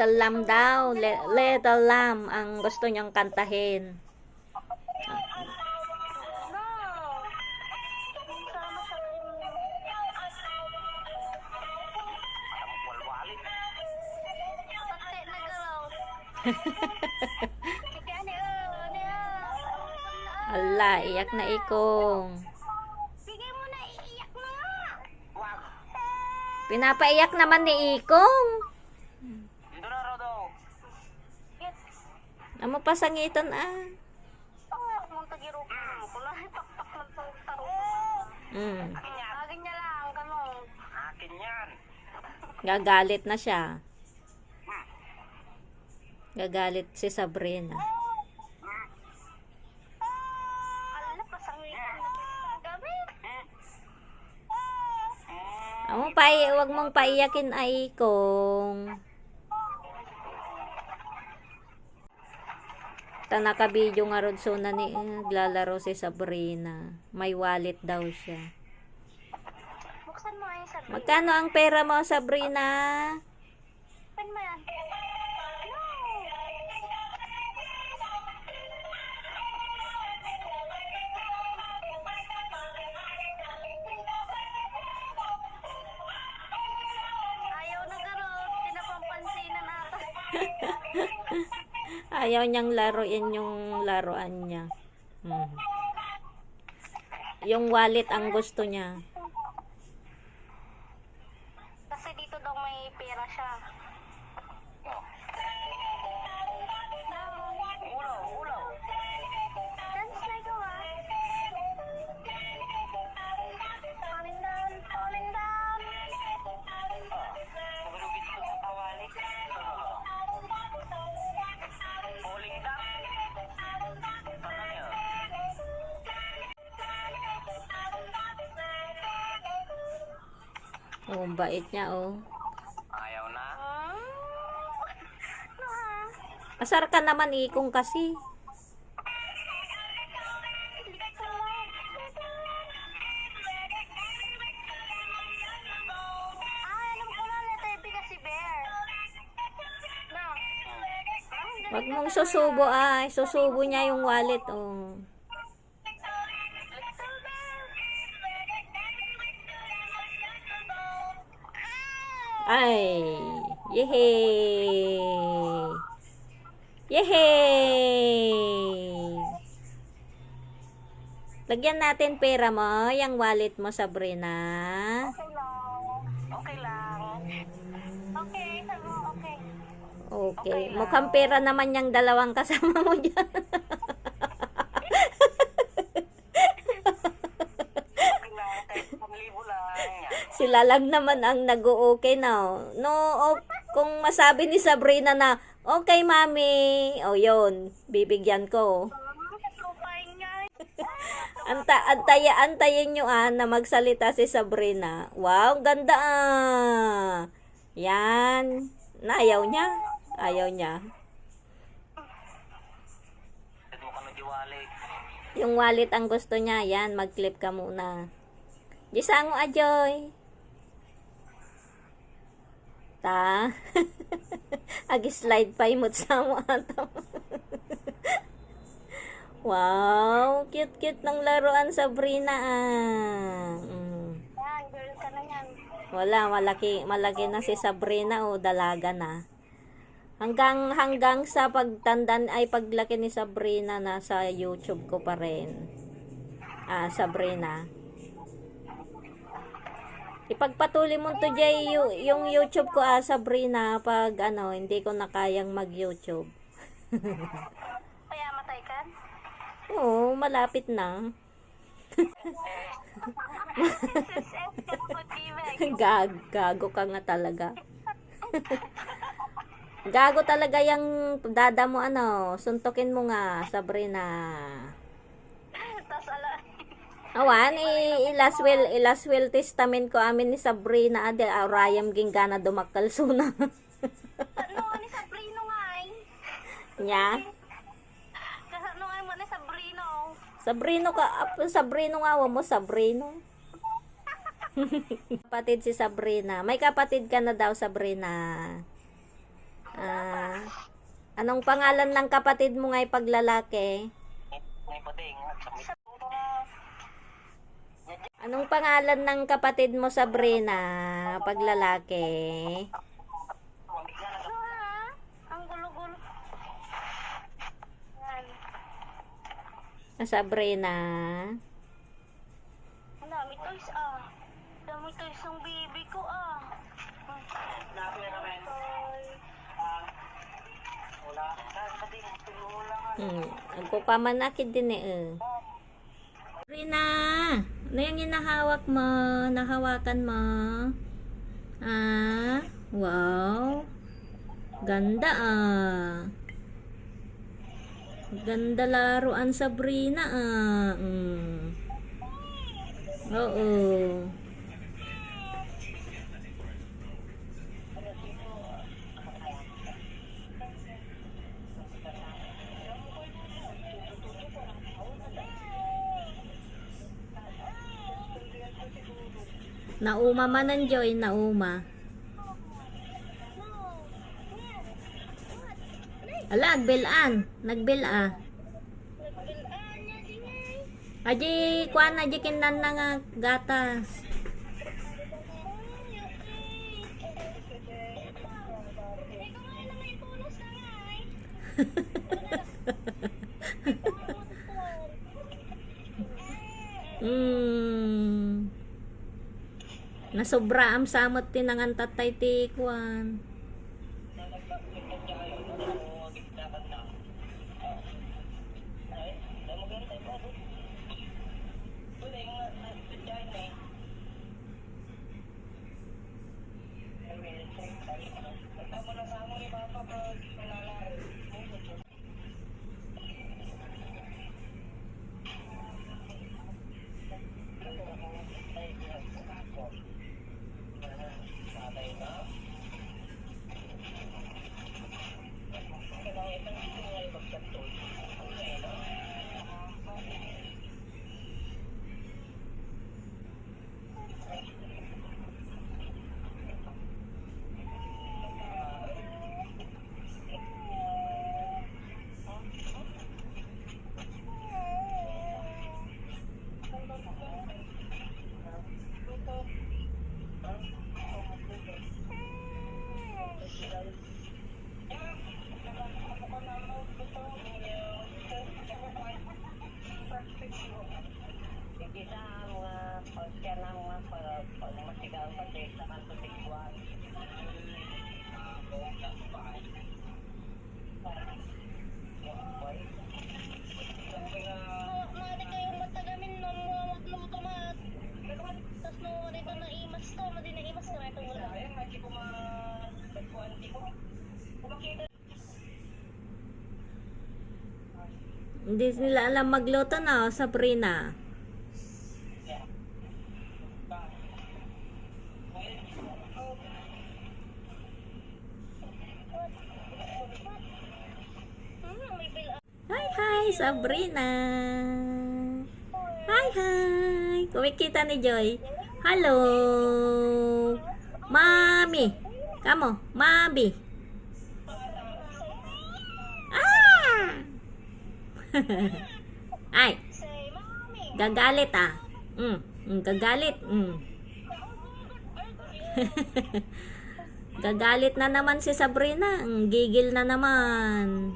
Little Lamb daw. Little Lamb ang gusto niyang kantahin. Ala, iyak na ikong. Sige mo na, iiyak na nga. Pinapaiyak naman ni Ikong. Dito na raw daw. Amo pasangitan Mong tagiro ko. Kulay pakpak lang sa taro. Agin niya lang, kamo. Akin yan. Gagalit na siya. Gagalit si Sabrina. Alala, pasangitan. Gabi. Wag mong paiyakin ay Ikong. Nakabidyo nga rod so na ni naglalaro si Sabrina. May wallet daw siya. Buksan mo ay Sabrina. Magkano ang pera mo, Sabrina? Open mo yan. Ayaw na garot. Pinapampansinan ata. Ayaw niyang laruin yung laruan niya. Yung wallet ang gusto niya. Kasi dito daw may pera siya. Ulaw, ulaw. Dance na ikaw ah. Falling down, falling down. Magalugit ko sa kawali. Falling down. Ano niya? Oh, ang bait niya, oh. Ayaw na. Ano ha? Asar ka naman, Ikong, kasi. Alam ko na, letter B kasi bear. No. Wag mong susubo, ay. Susubo niya yung wallet, oh. Ay, yehey! Yehey! Lagyan natin pera mo, yung wallet mo, Sabrina. Okay lang. Okay lang. Okay, sabi mo okay. Okay. Mukhang pera naman yung dalawang kasama mo dyan. Okay lang. Kahit 1,000 lang. Yan. Sila lang naman ang nag-o-okay na. No, kung masabi ni Sabrina na, okay, mami. O, yun. Bibigyan ko. Kupain nga. Antayin nyo na magsalita si Sabrina. Wow, ganda Yan. Ayaw niya. Ayaw niya. Ito ka na di wallet. Yung wallet ang gusto niya. Yan, mag-clip ka muna. Gisango ajoy. Ta. Agi-slide pa imot sa mo ato. Wow, cute-cute ng laruan, Sabrina Yan, girl ka na yan. Wala, malaki na si Sabrina o dalaga na. Hanggang sa pagtandan ay paglaki ni Sabrina na sa YouTube ko pa rin. Sabrina. Ipagpatuloy mo to Jay yung YouTube ko Sabrina pag hindi ko na kayang mag-YouTube. Kaya matay ka? Oo, malapit na. Gago ka nga talaga. Gago talaga yung dada mo suntukin mo nga Sabrina. Tapos ala. Awan, last will testament ko amin ni Sabrina ade arayam ginggana dumakal suna. Ano ni Sabrino nga ay? Nya. Ano nga mo ni Sabrino? Sabrino nga mo Sabrino. Kapatid si Sabrina. May kapatid ka na daw Sabrina. Ah, anong pangalan ng kapatid mo nga'y paglalaki? May puting. Anong pangalan ng kapatid mo, Sabrina, paglalaki? Ano ha? Ang gulo-gulo. Yan. Sabrina. Ang dami toys ah. Dami toys ng baby ko ah. Nagkupamanakid din Sabrina, ano yung hinahawak mo? Nahawakan mo? Ah, wow. Ganda Ganda laruan, Sabrina Oo. Nauma man ang Joy, nauma. Ala, nagbilaan. Nagbila. Aji, kuan aji kinan na nga gatas. Nasobra am samot tinangan tatay ti kuan. Mati kayong matagamin no mo magluto mat. Tas no dito na imas to, madi na imas na ito wala. Hindi nila alam magluto na, Sabrina. May bil Hi, Sabrina. Hi. Kumikita ni Joy. Hello. Mami. Kamo, Mami. Ay, say mommy. gagalit gagalit. Gagalit na naman si Sabrina. Gigil na naman.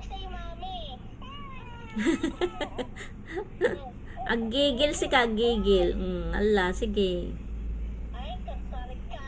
Say mommy. Ang gigil si kagigil. Ala, sige. Ay, kasarik ka.